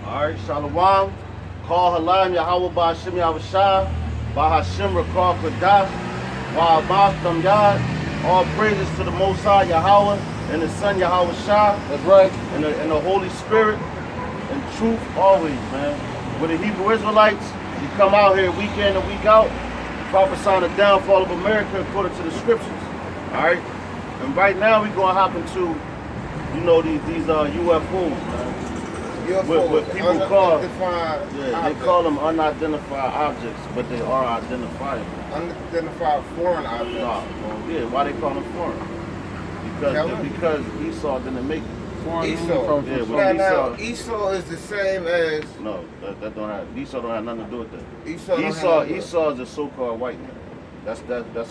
Alright, Shalom. Call Halam Yahweh Ba'Hashem Yahushua. Ba'Hashem Rakal Kodash. Wa'abastam Yad. All praises to the Most High Yahweh and the Son Yahweh Shah. That's right. And the Holy Spirit and truth always, man. With the Hebrew Israelites, you come out here week in and week out, prophesying the downfall of America according to the scriptures. Alright? And right now we're gonna hop into, you know, these UFOs, man. What people call, they call them unidentified objects, but they are identifiable. Unidentified foreign objects. Yeah, why they call them foreign? Because Esau didn't make it. Esau. Now Esau is the same as. No, that don't have. Esau don't have nothing to do with that. Esau is a so-called white man. That's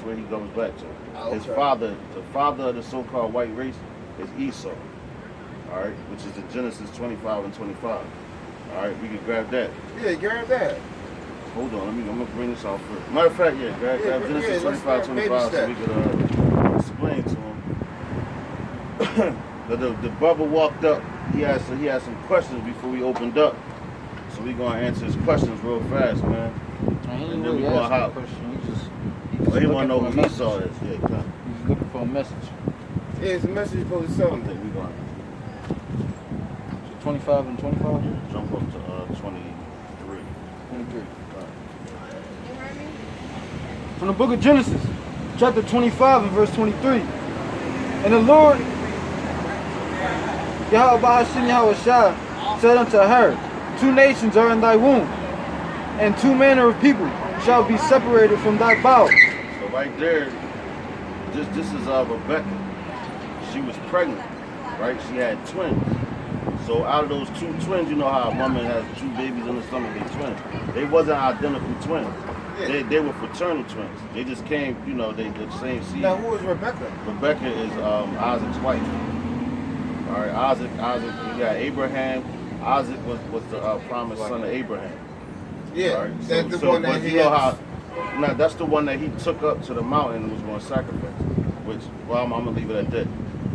where he goes back to. Okay. His father, the father of the so-called white race, is Esau. All right, which is in Genesis 25 and 25. All right, we can grab that. Yeah, grab that. Hold on, I'm gonna bring this out first. Matter of fact, grab Genesis 25 so we could explain to him. The brother walked up. He had some questions before we opened up, so we gonna answer his questions real fast, man. And then we gonna hop. He wanna know who Esau is. Yeah, come. He's looking for a message. Yeah, it's a message supposed to something. We gonna 25 and 25? Jump up to 23. 23. From the book of Genesis, chapter 25 and verse 23. And the Lord, Yahweh Ba'Hashem Yahushua, said unto her, two nations are in thy womb, and two manner of people shall be separated from thy bowels. So right there, this is Rebecca. She was pregnant, right? She had twins. So out of those two twins, you know how a woman has two babies in the stomach, they twins. They wasn't identical twins. Yeah. They were fraternal twins. They just came, you know, they the same seed. Now who is Rebecca? Rebecca is Isaac's wife. All right, Isaac. You got Abraham. Isaac was the promised son of Abraham. Yeah, right? that's the one that he. You know how? Now that's the one that he took up to the mountain and was going to sacrifice. Which, well, I'm gonna leave it at that.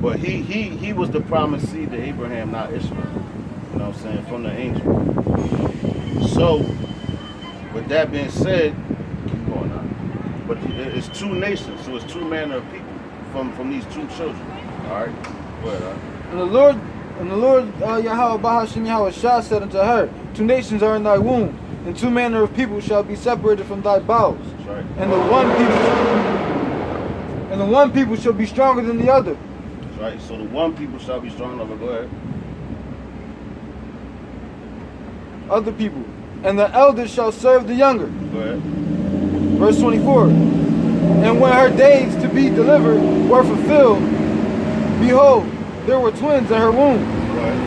But he was the promised seed to Abraham, not Ishmael. You know what I'm saying? From the angel. So, with that being said, keep going on. But it's two nations, so it's two manner of people from these two children. All right? Go ahead, all right? And the Lord Yahweh Ba'Hashem Yahushua said unto her, two nations are in thy womb, and two manner of people shall be separated from thy bowels. That's right. And the one people shall be stronger than the other. That's right. So the one people shall be strong enough. Go ahead. Other people. And the elders shall serve the younger. Go ahead. Verse 24. And when her days to be delivered were fulfilled, behold, there were twins in her womb. Go ahead.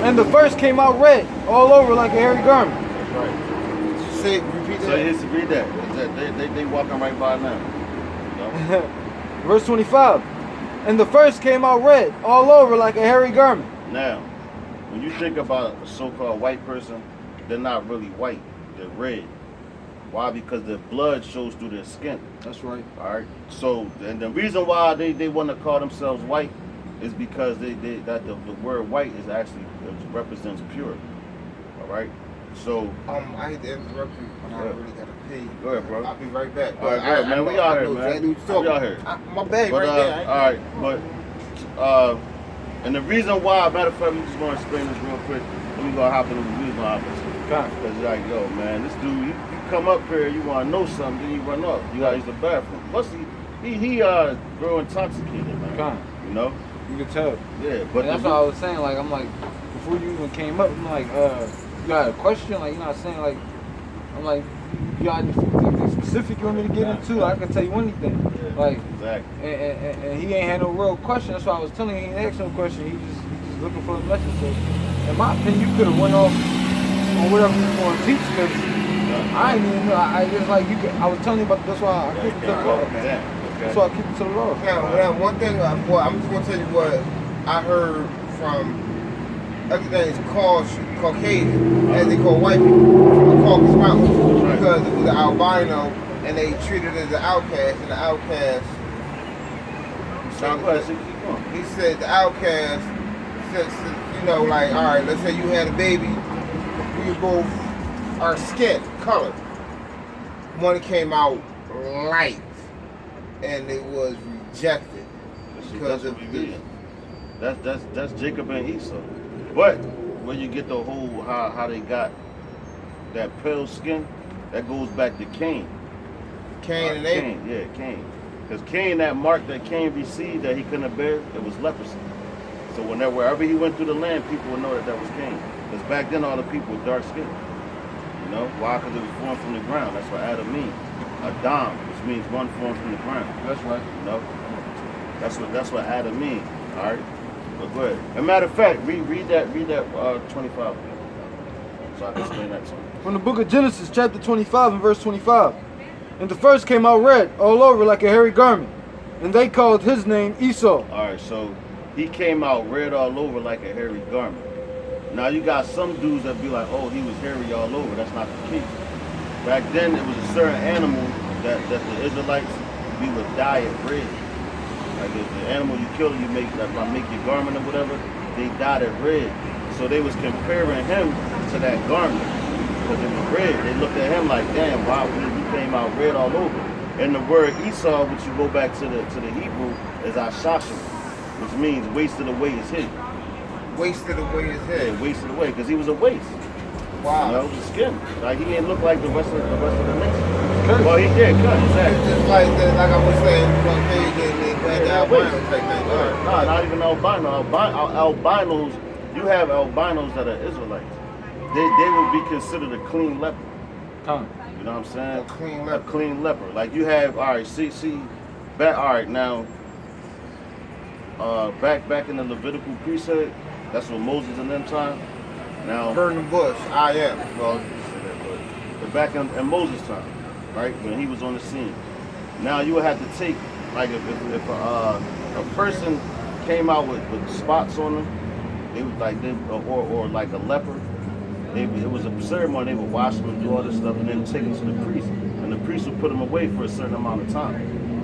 And the first came out red, all over like a hairy garment. That's right. Say, repeat that. So here's read that. They walking right by now. You know? Verse 25. And the first came out red, all over like a hairy garment. Now, when you think about a so-called white person, they're not really white. They're red. Why? Because the blood shows through their skin. That's right. All right. So, and the reason why they want to call themselves white is because the word white is actually represents pure. All right. So I hate to interrupt you, but I really gotta pee. Go ahead, bro. I'll be right back. All right, bro, man. We out here, man. We out here. My bag But, right there. all right, but and the reason why, matter of fact, we just want to explain this real quick. We gonna hop in. We gonna hop in. Because like, yo, man, this dude, you come up here, you want to know something, then you run off. You gotta use the bathroom. Plus, he real intoxicated, man. You know. You can tell. Yeah, but and that's what I was saying. Like, I'm like, before you even came up, I'm like, you got a question? Like, you know what I'm saying? Like, I'm like, you got anything specific you want me to get into? I can tell you anything. Yeah, like, exactly. And he ain't had no real question. That's why I was telling you, he ain't asked no question. He just looking for a message. So, in my opinion, you could have went off on whatever you was going to teach. Because I ain't even know. I just like you. I was telling you about. That's why I keep it to the law. That's why I keep it to the law. Now, one thing. I'm just gonna tell you what I heard from. Everything is called Caucasian, as they call white people, from the Caucasus Mountains, because it was an albino, and they treated it as an outcast, and the outcast Sound good. I said, keep going. He said the outcast, said, you know, like, all right, let's say you had a baby, we both are skin color. One came out light, and it was rejected because of this. That's Jacob and Esau. But when you get the whole how they got that pale skin, that goes back to Cain. Cain and Abel. Yeah, Cain. Because Cain, that mark that Cain received that he couldn't bear, it was leprosy. So wherever he went through the land, people would know that was Cain. Because back then all the people were dark skinned. You know why? Because it was formed from the ground. That's what Adam means. Adam, which means one formed from the ground. That's right. You know, that's what Adam means. All right. But go ahead. As a matter of fact, read that 25. So I can explain that to you. From the book of Genesis, chapter 25 and verse 25. And the first came out red all over like a hairy garment, and they called his name Esau. All right. So he came out red all over like a hairy garment. Now you got some dudes that be like, oh, he was hairy all over. That's not the case. Back then, it was a certain animal that the Israelites, we would dye it red. Like if the animal you kill, you make your garment or whatever, they dyed it red. So they was comparing him to that garment because it was red. They looked at him like, damn, wow, he came out red all over. And the word Esau, which you go back to the Hebrew, is Ashashim, which means wasted away is hidden. Wasted away his head. Yeah, wasted away because he was a waste. Wow. You know, the skin. Like he didn't look like the rest of the nation. Well, he did cut, exactly. It's just like I was saying, Caucasian and the albino type thing. No, not even albino. Albinos, you have albinos that are Israelites. They would be considered a clean leper. You know what I'm saying? A clean leper. A clean leper. Like you have, all right, see, back, all right, now, back in the Levitical priesthood, that's what Moses and them time. Now, Burning bush, I am. well, but back in Moses' time, right, when he was on the scene. Now you would have to take, like, if a person came out with spots on them, they would or like a leper. It was a ceremony. They would wash them and do all this stuff, and then take them to the priest, and the priest would put them away for a certain amount of time,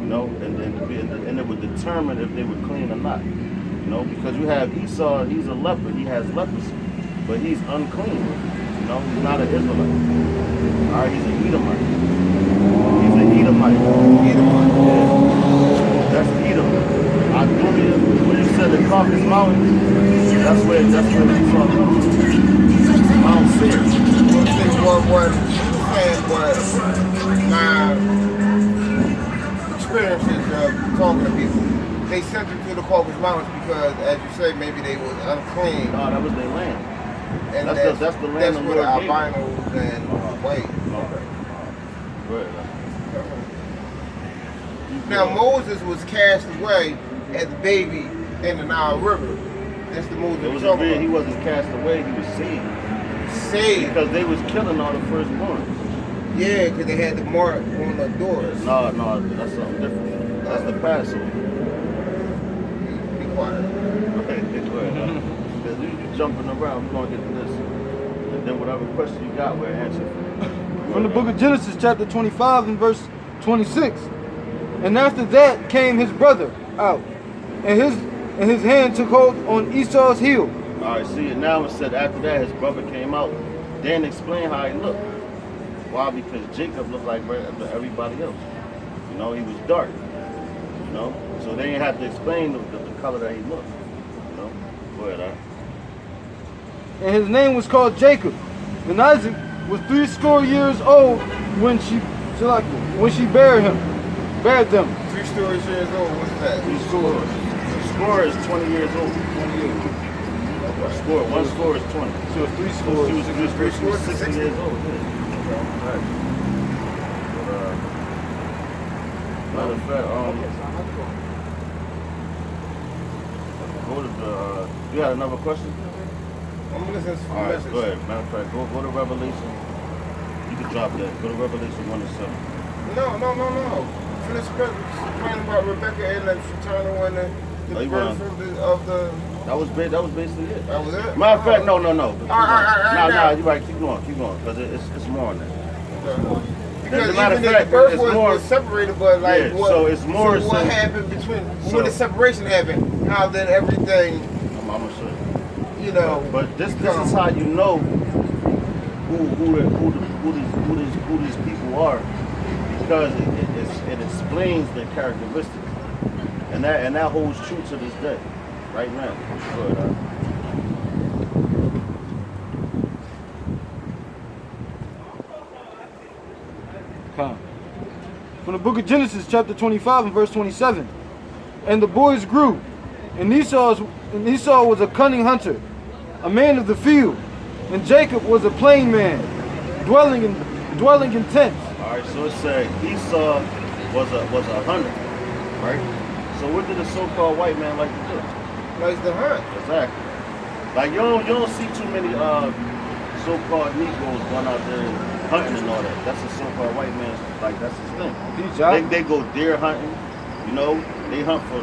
you know, and it would determine if they were clean or not, you know, because you have Esau. He's a leper. He has leprosy, but he's unclean. You know, he's not an Israelite. All right, he's an Edomite. He's an Edomite. Edomite. Yeah. That's Edom. Idumea. When you said the Caucasus Mountains, that's where Esau comes from. Mount Seir. What my experiences of talking to people, they sent them to the Caucasus Mountains because, as you say, maybe they was unclean. No, that was their land. And That's the land that's the where the Lord gave albinos and white. Okay. Good. Now Moses was cast away as a baby in the Nile River. That's the Moses It was we're talking he about. wasn't cast away, he was saved. Saved. Because they was killing all the firstborn. Yeah, because they had the mark on the doors. No, that's something different. That's the Passover. Be quiet. Okay, go ahead. Because you jumping around, we're going to get to this. And then whatever question you got, we'll answer. From the book of Genesis, chapter 25 and verse 26. And after that came his brother out, and his hand took hold on Esau's heel. All right, see, and now it said after that his brother came out. Then explain how he looked. Why? Because Jacob looked like everybody else. You know, he was dark. You know, so they didn't have to explain the color that he looked. You know, go ahead, And his name was called Jacob. And Isaac was 80 years old when she bare them. 3 stories years old. What's that? Three scores. The score is 20 years old. 20 years. One score is 20. So it's 3 So scores. she was 60 years old. Yeah. Right. But, matter of fact, go to the. You had another question? I'm listening to All right, message. go ahead. Matter of fact, go to Revelation. You can drop that. Go to Revelation 1 and 7. No. Finish explaining about Rebecca and the fraternal and the Oh, you birth want- of the. That was basically it. That was it. Matter of fact, no. All right, Nah, you right. Keep going, because it's more on that. You because As a matter even of if fact, the birth it's was, more- was separated, but like Yeah, what? so it's more So what so- happened between so- when the separation happened? How did everything, I'm gonna show you. you know? But this become- is how you know who these people are, because it explains their characteristics, and that holds true to this day, right now. Good, Come. From the book of Genesis, chapter 25 and verse 27. And the boys grew, and Esau was a cunning hunter, a man of the field, and Jacob was a plain man, dwelling in tents. All right, so it said Esau was a hunter, right? So what did the so-called white man like to do? Likes to hunt. Exactly. Like you don't see too many so-called Negroes going out there hunting and all that. That's a so-called white man. Like that's his thing. They go deer hunting. You know, they hunt for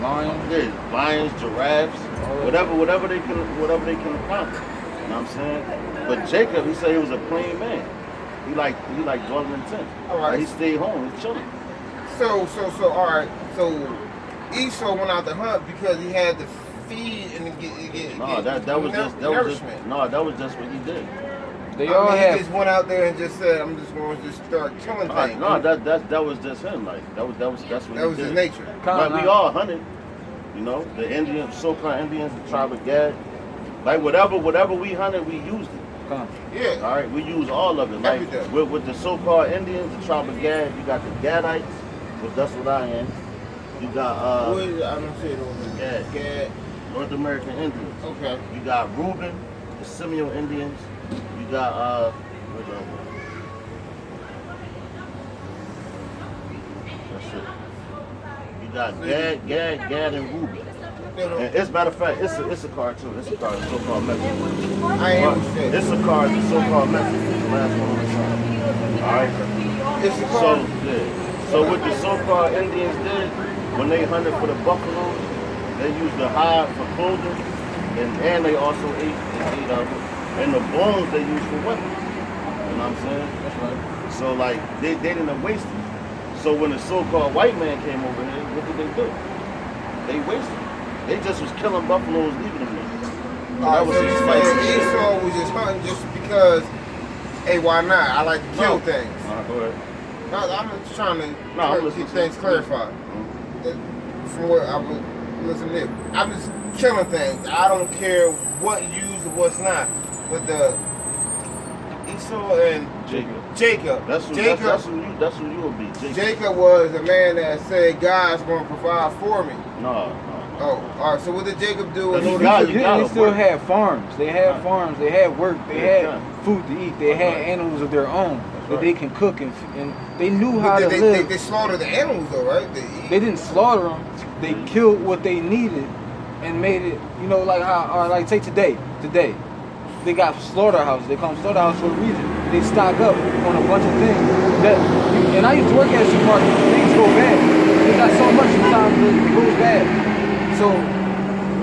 lions, giraffes, whatever they can encounter. You know what I'm saying? But Jacob, he said he was a plain man. He like dwelling in tents. All right. Like, he stayed home. He's chilling. So, all right. So Esau went out to hunt because he had to feed and get No, that was just nourishment. that was just what he did. They all He have. just went out there and just said, "I'm just going to just start killing things." No, that was just him. Like that's what that was he his did. nature. Like we all hunted. You know, the Indians, so-called Indians, the tribe of Gad. Like whatever we hunted, we used it. Come. Yeah. All right, we use all of it. Like Everything. with the so-called Indians, the tribe of Gad, you got the Gadites, but that's what I am. You got What is it? I don't see it over there. Gad, Gad. North American Indians. Okay. You got Reuben, the Simeon Indians. You got where's the other one? That's it. You got Gad, and Reuben. And as a matter of fact, it's a card too. It's a card, the so-called Mexican. I ain't saying. It's a card, the so-called Mexican. The last one on the side. All right. It's a So car. yeah. So what the so-called Indians did when they hunted for the buffaloes, they used the hide for clothing, and they also ate of it. And the bones they used for weapons. You know what I'm saying? That's right. So like they didn't waste it. So when the so-called white man came over here, what did they do? They wasted it. They just was killing buffaloes, leaving them there. That was So his you spice. saying Esau was just hunting just because, hey, why not? I like to kill things. Go ahead. No, I'm just trying to I'm get listening to things you. clarified. From what I was listening to, I'm just killing things. I don't care what used or what's not. But the Esau and Jacob. That's who you will be. Jacob was the man that said God's going to provide for me. No. Oh, all right. So what did Jacob do? Because in he order got- to- you gotta They still work. had farms. They had farms. They had work. They Yeah. had food to eat. They That's had right. animals of their own that right. they can cook and they knew how to They live. slaughtered the animals though, right? They didn't slaughter them. They killed what they needed and made it. You know, like how, or like say today, they got slaughterhouses. They call them slaughterhouses for a reason. They stock up on a bunch of things that. And I used to work at a supermarket. Things go bad. They got so much sometimes it goes bad. So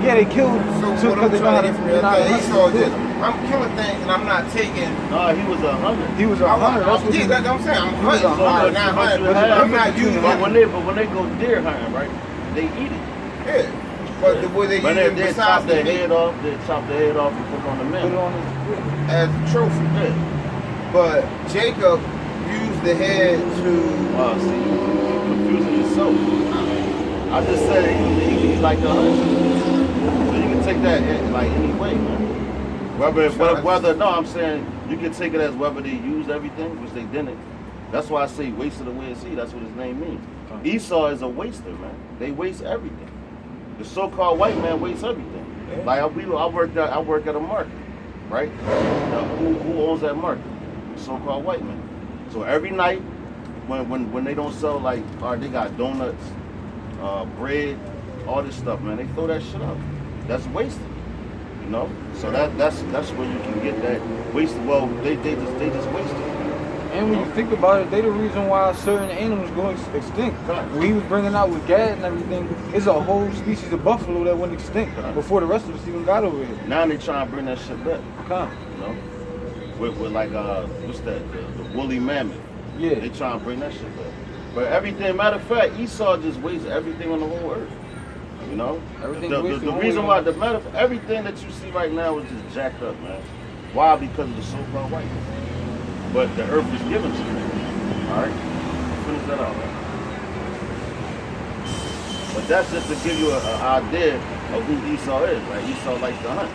yeah, they killed. So because what I'm they know trying how to to. get from they you, know how to okay, hunt Esau and just, cook. I'm killing things and I'm not taking. No, he was a hunter. He was a hunter. That's what Yeah, he- that's what I'm saying. I'm He was hunting. a hunter. I'm not hunting. But you I'm not have- using But it. when they go deer hunting, right? They eat it. Yeah. But the way they But use it they chop besides their the meat head off. They chop their head off and put it on the Put it man. on his. as a trophy. Yeah. But Jacob used the head to. See, you confusing yourself. I just said he like a hunter. So you can take that like any way, man. Whether no, I'm saying you can take it as whether they used everything, which they didn't. That's why I say wasted away at sea. That's what his name means. Esau is a waster, man. They waste everything. The so-called white man wastes everything. Yeah. Like I work at a market, right? Now, who owns that market? The so-called white man. So every night when they don't sell like, they got donuts, bread, all this stuff, man. They throw that shit out. That's wasted. You know? So that's where you can get that wasted. Well, they just waste it. And when you think about it, they the reason why certain animals go extinct. When he was bringing out with Gad and everything, it's a whole species of buffalo that went extinct before the rest of us even got over here. Now they trying to bring that shit back. Come. You know? With like what's that? The woolly mammoth. Yeah. They trying to bring that shit back. But everything, matter of fact, Esau just wastes everything on the whole earth. You know? Everything The wasted on reason the why, earth. everything that you see right now is just jacked up, man. Why? Because of the so-called whiteness. But the earth is given to them. Alright? Finish that out, man. But that's just to give you an idea of who Esau is. Like, Esau likes to hunt.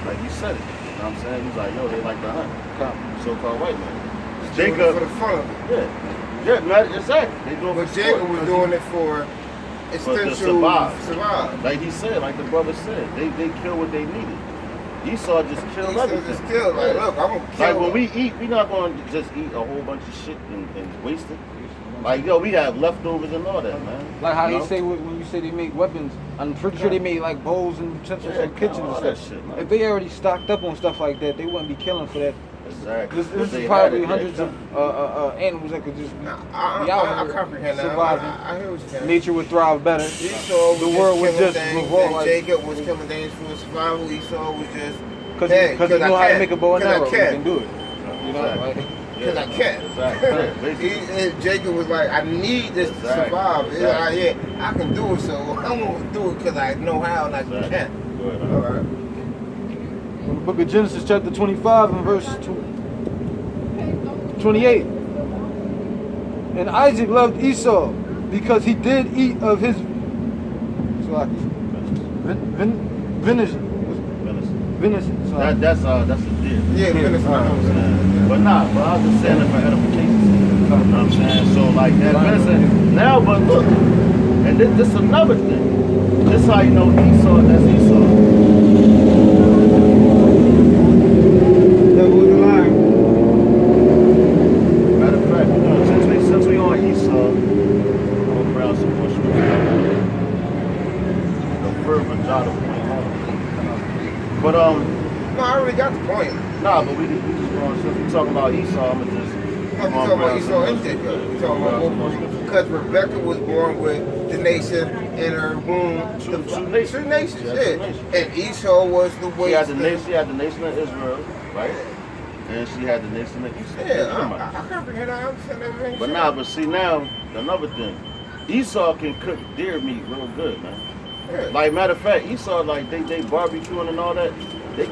Like you said it. You know what I'm saying? He's like, yo, they like to hunt. So-called white man. Doing it for the fun of it. Yeah. Yeah, man, exactly. They doing it But for Jacob sport. was doing it for to essential survive. Like he said, like the brother said, they kill what they needed. Esau just killed Esau everything. just killed, like, look, I'm gonna kill Like when them. we eat, we not going to just eat a whole bunch of shit and waste it. Like, yo, we have leftovers and all that, man. Like how You he know? say when you say they make weapons, I'm pretty sure they made like bowls and utensils Yeah, and kitchens all and that stuff. shit, man. If they already stocked up on stuff like that, they wouldn't be killing for that. Exactly. This If is they had probably it, hundreds yeah. of animals that could just be I out here comprehend that. surviving. I hear what you're saying. Nature would thrive better. Esau was The world would killing just things, revolve and like- Jacob was killing things for survival. Esau was just Because hey, you know I how to can. make a bow and 'Cause I arrow. You can. can do it. You know, Exactly. like, Because I can. Exactly. Yeah, basically. Jacob was like, I need this to Exactly. survive. Exactly. Yeah, I can do it, so I'm going to do it because I know how and I Exactly. can. Go ahead, All right. in the book of Genesis chapter 25 and verse 28. And Isaac loved Esau because he did eat of his venison. Venison. That's a deer. Yeah, venison. You know what I'm saying? But nah, but I was just saying it for edification. You know what I'm saying? So like that venison. Now, but look, and this is another thing. This how you know Esau, that's Esau. Devil is a liar. Matter of fact, since we on Esau, I'm gonna browse some more scripture. The fervent jot of point. But No, I already got the point. nah, but we just going, since we talking about Esau, I'm gonna just. I'm talking about Esau and Jacob. We're talking about because Rebecca was born with the nation in her womb. Two Two nations. nations, Yeah, yeah. two nations. And Esau was the way. She had the nation of Israel, right? And she had the nation of Esau. Yeah, I comprehend. I understand everything. But nah, but see now, another thing. Esau can cook deer meat real good, man. Yeah. Like matter of fact, Esau like they barbecuing and all that. They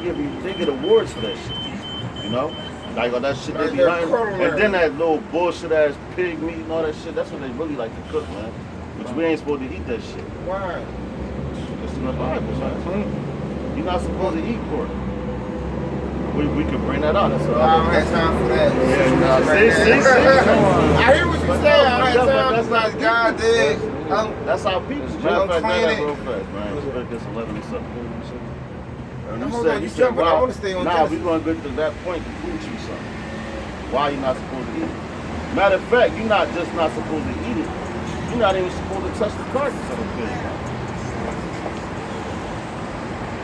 get awards for that shit. You know, like all that shit they Like be they're hunting. culinary. And then that little bullshit ass pig meat and all that shit. That's what they really like to cook, man. But we ain't supposed to eat that shit. Why? It's in the Bible, man. You're not supposed to eat pork. We could bring that out. That's what I don't have time for that. Yeah, nah, Right see, there. come on. I hear what But you're no, saying. I but don't no, have but time. that's That's not like God did. That's how people. Just Matter of fact, clean that it. real fast, man. Leviticus 11 and 7. And Hold on, you jumping. I wanna stay on Nah, Genesis. we're going to get to that point to prove you something. Why you're not supposed to eat it. Matter of fact, you're not just not supposed to eat it. You're not even supposed to touch the carcass of a pig.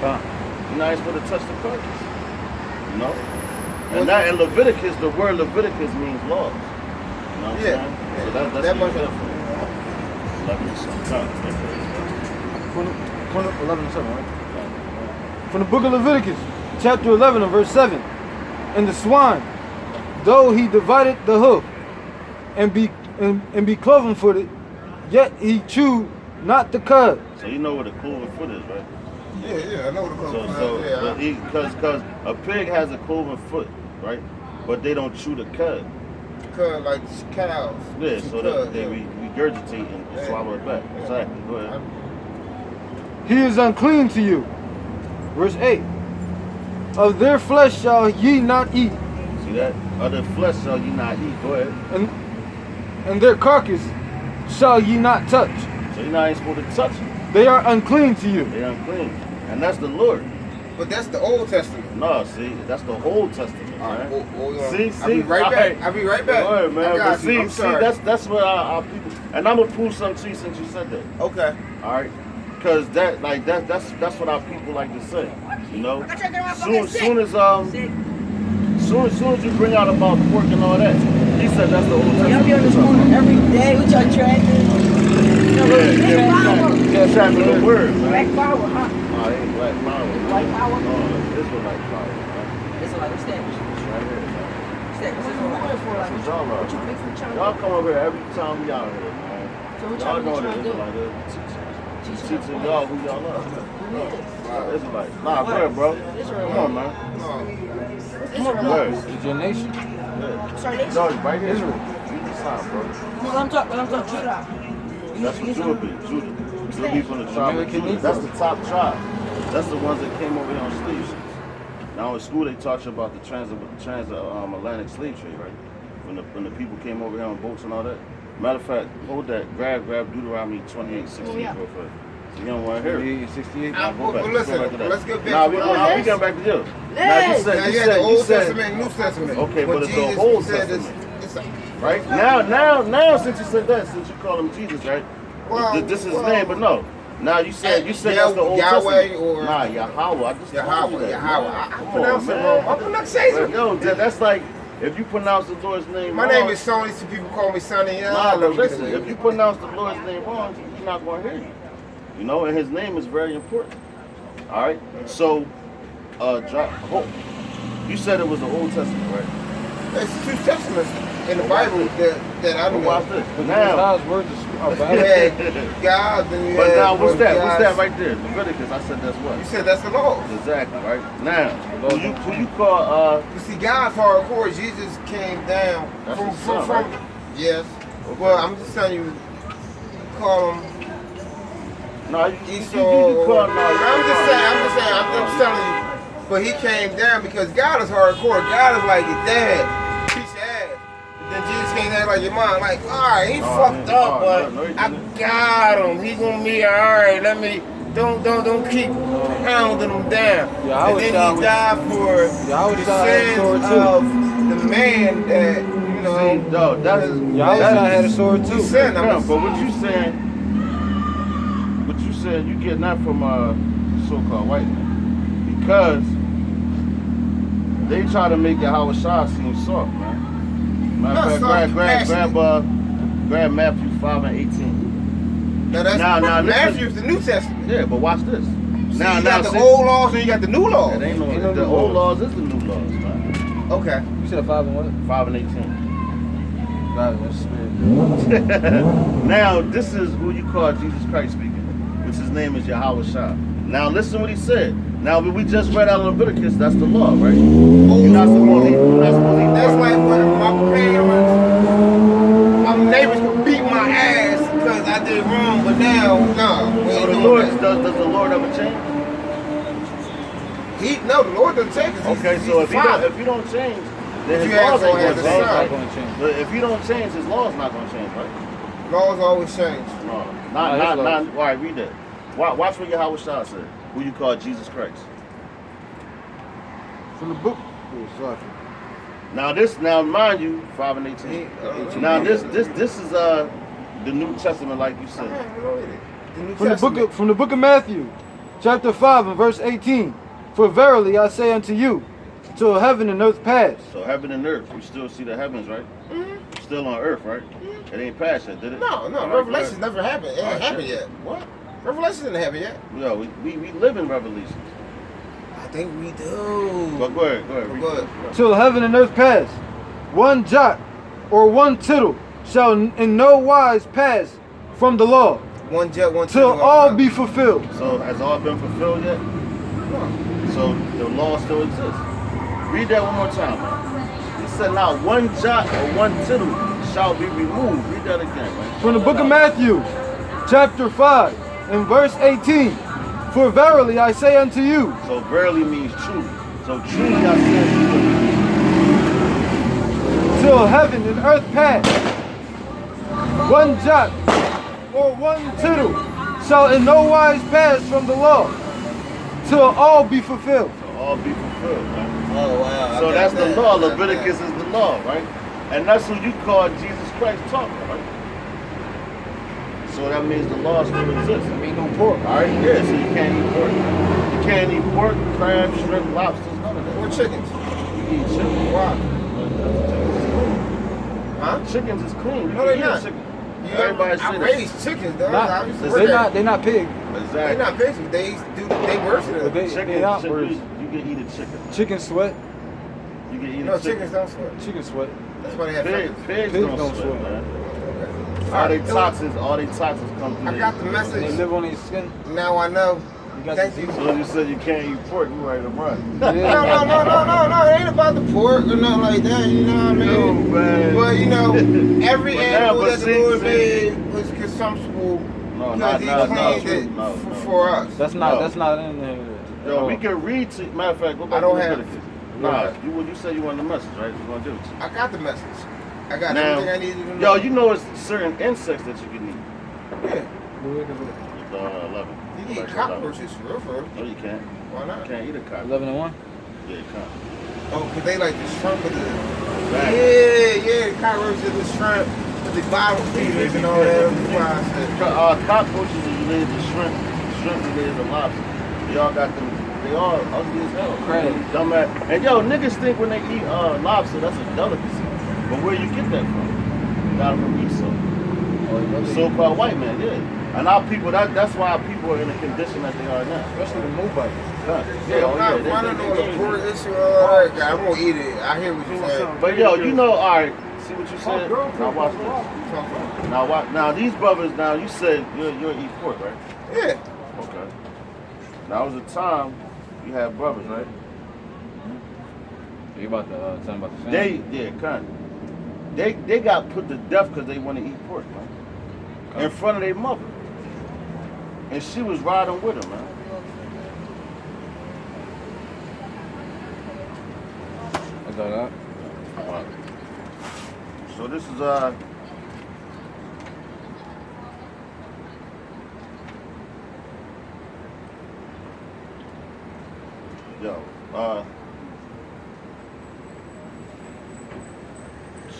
You're not even supposed to touch the carcass. You know? And that in Leviticus, the word Leviticus means laws. You know what I'm Yeah. saying? So that's That that much- different. 11 and 7. 11 and 7, right? From the book of Leviticus, chapter 11 and verse 7. And the swine, though he divided the hoof and be cloven footed, yet he chewed not the cud. So you know what a cloven foot is, right? Yeah, I know what the So, because a pig has a cloven foot, right? But they don't chew the cud. Cuz like cows. Yeah, so Cud, they yeah. regurgitate and Yeah. swallow it back. Exactly. Go ahead. He is unclean to you. Verse 8. Of their flesh shall ye not eat, See that? Other flesh shall you not eat. Go ahead. and their carcass shall ye not touch. So you're not even supposed to touch them. They are unclean to you. They're unclean. And that's the Lord. But that's the Old Testament. No, see, that's the Old Testament, man. Hold on. See, I'll be right all back. I'll be right back. Go ahead, man. I But got you. see, I'm sorry. that's what our people. And I'm gonna prove something to you since you said that. Okay. All right, because that's what our people like to say. You know, soon as you bring out about pork and all that, he said that's the Old Testament. Y'all be on this corner every day with your tractors. Yeah, trapping the word, man. Black power, huh? Oh, it ain't black power. White power? No, this one like power, man. It's like, what's that? It's right here, man. What's that? What you going for? Like, That's what y'all what you are. fixing to try Y'all to come over here every time we out here, man. So what Y'all y'all know trying the to do? Israelite is. Teach Teaching y'all who y'all are. Who is? Israelite. Nah, go ahead, bro. Israel. Come on, man. Come on, go ahead. It's your nation. Yeah. Sorry, nation. No, right here. Israel. Jesus time, bro. Well, I'm talking Judah. That's what Judah be. Judah. Judah be from the tribe of American Judah. Negro. That's the top tribe. That's the ones that came over here on slave ships. Now in school they taught you about the transatlantic slave trade, right? When the people came over here on boats and all that. Matter of fact, hold that. Grab Deuteronomy 28:68 real quick. So you don't want to hear it. 68. Nah, go back. Well, Go listen, back to that. let's get back Nah, to we what getting back to you. Let's. Now you had the Old Testament and New Testament. Okay, When but it's Jesus the Old said Testament. it's Right? Now, since you said that, since you call him Jesus, right? Well, This is his well, name, but no. Now you said that's the Old Yahweh Testament. or- Nah, Yahweh. I just told you Yahweh. that. Yahweh. I Come pronounce on, it man. wrong. My pronunciation. Yo, that's like if you pronounce the Lord's name My wrong. name is Sonny, so people call me Sonny. Nah, but listen, if you pronounce the Lord's name wrong, he's not going to hear you. You know, and his name is very important. All right? So, you said it was the Old Testament, right? There's two testaments in the Bible that I But know. watch this. But Now, God's word is You valid. had God, then you but had. now, what's that? What's God's- that right there? Leviticus. I said that's what. You said that's the law. Exactly, right? Now, who you call, You see, God's hardcore. Jesus came down That's from his son, from. right? Yes. Okay. Well, I'm just telling you. Call him no, you Esau. call, I'm just telling you. But he came down because God is hardcore. God is like your dad. Piece of ass. And then Jesus came down like your mom. Like, all right, he fucked up, but no, he I didn't. got him. He gonna be all right. Let me. Don't keep pounding him down. Yeah, and then he died for Yahweh the Shah had a sins sword, too. of the man that you know. See, no, that is Yahweh that had a is- sword too. Sin. Yeah, but what you saying, you getting that from so-called white man because they try to make Yahweh Shah seem soft, man. Matter Not of soft, fact, compassionate. grab Matthew 5:18. Now that's Now, listen. Matthew's the New Testament. Yeah, but watch this. See, Now, you got the see, old laws and you got the new laws. it ain't no, Ain't no the new old laws. laws is the new laws, man. Okay. You said 5 and what? 5:18. God, that's spirit. Now, this is who you call Jesus Christ speaking, which his name is Yahweh Shah. Now, listen what he said. Now, we just read out of Leviticus, that's the law, right? You're not supposed to That's like when my parents, my neighbors could beat my ass because I did wrong, but now, no. we So ain't the doing Lord, that. does the Lord ever change? No, the Lord doesn't take us. Okay, so if you don't change, then his You laws also ain't have going to the change. Son. Right? Not gonna change. But if you don't change, his laws not going to change, right? Laws always change. No, his not. laws. All right, read that. Watch what Yahweh Shah said. Who you call Jesus Christ? From the book. Now mind you, 5:18. Now this is the New Testament, like you said. From the book of Matthew, chapter 5 and verse 18. For verily I say unto you, till heaven and earth pass. So heaven and earth, you still see the heavens, right? Still on earth, right? It ain't passed yet, did it? No, All right, Revelation go ahead. never happened. It All ain't right, happened good. yet. What? Revelation didn't happen yet. Yeah, we live in Revelations. I think we do. But go ahead. read Go ahead. it. Till heaven and earth pass. One jot or one tittle shall in no wise pass from the law, One jet, one till two, all be fulfilled. So has all been fulfilled yet? No. So the law still exists. Read that one more time. He said, "Now one jot or one tittle shall be removed." Read that again, man. From the book of Matthew, chapter 5 and verse 18. For verily I say unto you, So verily means truly. So truly I say unto you, till heaven and earth pass, one jot or one tittle shall in no wise pass from the law, till all be fulfilled. so all be fulfilled, right? Oh, wow. So that's the law. Leviticus is the law, right? And that's who you call Jesus Christ talking, right? So that means the law still exists. I mean, no pork. All right, yeah. So you can't eat pork. You can't eat pork, crab, shrimp, lobsters, none of that. Or chickens. You eat chicken. Why? Chickens Huh? is clean. Chickens is clean. You No, can they're eat not. a chicken. You Everybody I say that. raised chickens, though. I used to work They're there. not, they're not pig. Exactly. They not pigs, but they worse than But them. they Chicken, not chicken, birds. you can eat a chicken. Chicken sweat. You can eat No, a chicken. chickens don't sweat. Chicken sweat. That's why they have Pigs feathers. don't don't sweat, sweat. man. Okay. All they Alright, toxins come through I got the They message. live on their skin. Now I know. You got Thank the you. As soon as you said you can't eat pork, you ready to run. No, it ain't about the pork or nothing like that, you know what I mean? No, man. But you know, every But animal now, that but the Lord see- made was consumable No, because not he now. cleaned it No. for us. That's not No. that's not in there. Yo, we can read to. Matter of fact, go back I don't to have- Leviticus. Go Nah, ahead. you said you wanted the message, right? We're gonna give it to you. I got the message. I got Now, everything I needed to know. yo, you know it's certain insects that you can eat. Yeah. 11. You Go eat back to 11. cockroaches for real. No, you can't. Why You not? can't eat a cockroach. 11 and 1. Yeah, you can't. Oh, because they like the shrimp of the... Exactly. Yeah, the cockroaches and the shrimp, with the bottom feeders and all that. That's why I said... Cockroaches are related to shrimp. Shrimp related to lobster. They all got them. They all ugly as hell. Crazy. Dumbass. And yo, niggas think when they eat lobster, that's a delicacy. But where you get that from? You got it from Esau. So-called white man, yeah. And our people, that's why people are in the condition that they are now. Especially the Moabite. Yeah, I'm not running on the pork issue or all that. I'm gonna eat it. I hear what you're saying. But yo, you know, all right. See what you said? Now watch this. Now watch. Now these brothers. Now you said you'll eat pork, right? Yeah. Okay. Now was a time you had brothers, right? You about to tell them about the family? They got put to death because they want to eat pork, man. In front of their mother. And she was riding with them, man. I got that. Alright. So this is yo,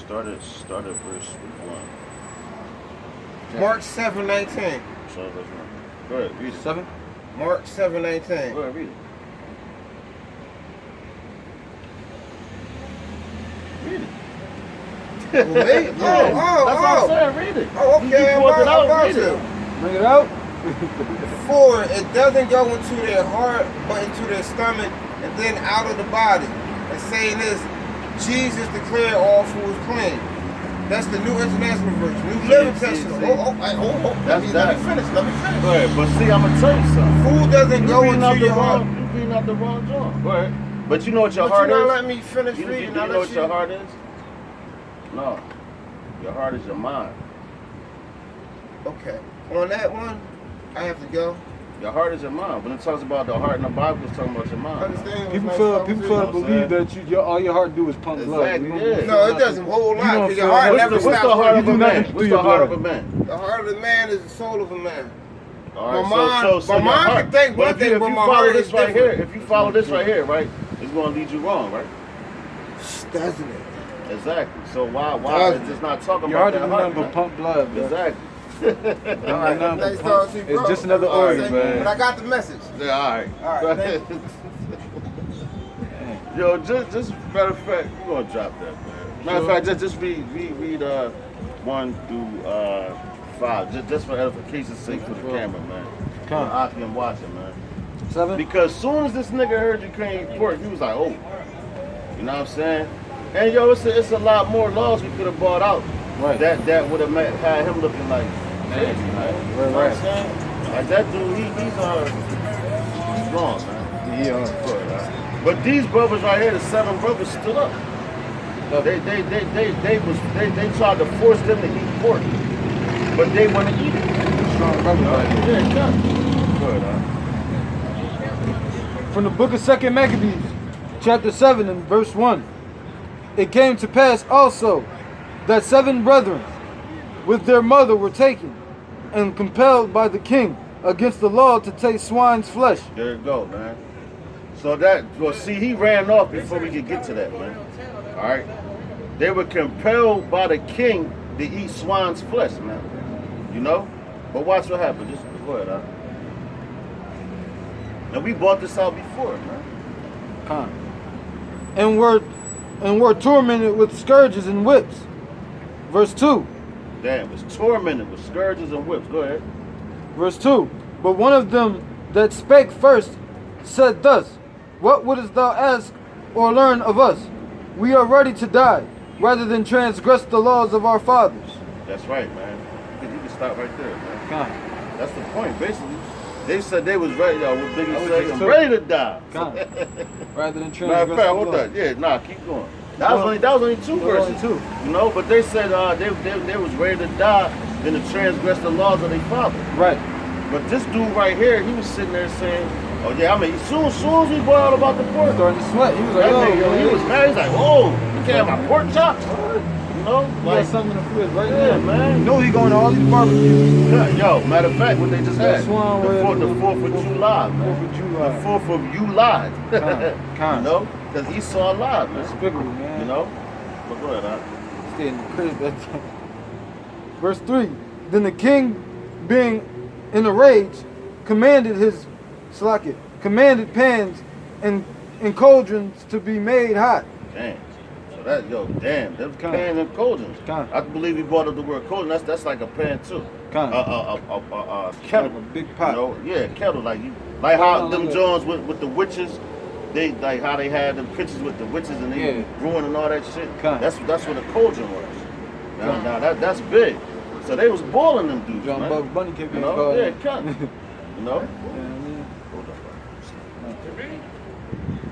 started verse 1. Mark 7:19. So verse 1. Go ahead, read it. 7? Mark 7:19. Go ahead, read it. Read it. Well, me? Yeah, that's what I'm saying, read it. Oh, You okay. I'm pulled it out, about read it. to. Bring it out. For it doesn't go into their heart, but into their stomach, and then out of the body. And saying this, Jesus declared all foods clean. That's the New International Version. New Living Testament. Let me finish. Go ahead, but see, I'm gonna tell you something. Food doesn't You go reading out into the your heart. wrong. You reading out the wrong joint. Go ahead. But you know what your But heart you not is. let me finish You reading. know what your heart is? No. Your heart is your mind. Okay. On that one, I have to go. Your heart is your mind. When it talks about the heart in the Bible, it's talking about your mind. Understand? People what's feel nice to talking believe saying? that all your heart do is pump blood. Exactly, You yeah. to you? No, it doesn't. Whole You lot. don't 'Cause your feel heart nothing. never What's the stops heart of working. a man? through What's your the heart of blood. a man? The heart of the man is the soul of a man. All My right, mind- so my your mind heart- can think but one if thing, you, but if you my follow heart this is right here, different. if you follow this right here, right, it's gonna lead you wrong, right? Doesn't it? Exactly. So why Doesn't it's just not talking Your about heart is that heart? nothing but man? pump blood, bro. Exactly. All right. Nothing Nice but talking to you, It's bro. just another All right, organ, man. But I got the message. Yeah, all right. All right, thank Yo, just matter of fact, we're gonna drop that, man. Matter of fact, just read 1 through 5, just for edification's sake for the camera, man. Come. I can watch it, man. 7? Because soon as this nigga heard you couldn't eat pork, he was like, oh, you know what I'm saying? And yo, it's a lot more laws we could have brought out. Right. That would have had him looking like crazy, man. You know what I'm saying? Like that dude, he's strong, man. Yeah. But these brothers right here, the 7 brothers stood up. They tried to force them to eat pork, but they want to eat it. Strong brother, right? Yeah, exactly. Good, From the book of 2 Maccabees, chapter 7 and verse 1. It came to pass also that 7 brethren with their mother were taken and compelled by the king against the law to take swine's flesh. There you go, man. So see, he ran off before we could get to that, man. All right. They were compelled by the king to eat swine's flesh, man. You know? But watch what happened. Just go ahead, And we bought this out before, man. And were tormented with scourges and whips. Verse 2. Damn, was tormented with scourges and whips. Go ahead. Verse 2. But one of them that spake first said thus, What wouldest thou ask or learn of us? we are ready to die rather than transgress the laws of our fathers. That's right, man. You can stop right there, man. Con. That's the point, basically. They said they was ready, what Biggie was said, just I'm took- ready to die. Con. Rather than Matter transgress of the fact, hold laws. on. Yeah, nah, keep going. That was only two There was only verses. two. You know, but they said they was ready to die than to transgress the laws of their father. Right. But this dude right here, he was sitting there saying, oh yeah, I mean, as soon as we boiled about the He was pork, starting to sweat. He was like, that oh, nigga, yo, he man, was mad. He's like, whoa, you can't have my pork chops? You know? he got Like, something in the fridge right yeah, now. man. You know he going to all these barbecues. Yeah, yo, matter of fact, what they just That had, swan the where 4th of July, man. 4th of July. The 4th of July. Con. You know? Because Esau lied, man. Despicable, man. You know? But go ahead, Doc. Stay in the crib that time. Verse 3. Then the king, being in a rage, commanded commanded pans and cauldrons to be made hot. Damn. So that, damn, them Con. pans and cauldrons. Con. I believe he brought up the word cauldron. That's like a pan too. Con. Kettle. Like a big pot. You know? Yeah, kettle. Like how No, them look. Jones with the witches, they like how they had them pictures with the witches and they Yeah. ruining all that shit. Con. That's what a cauldron was. Con. Now that's big. So they was boiling them dudes, John man. Bugs Bunny kept You getting know? caught. Yeah, cut. You know? Yeah, I mean, Hold up, bro.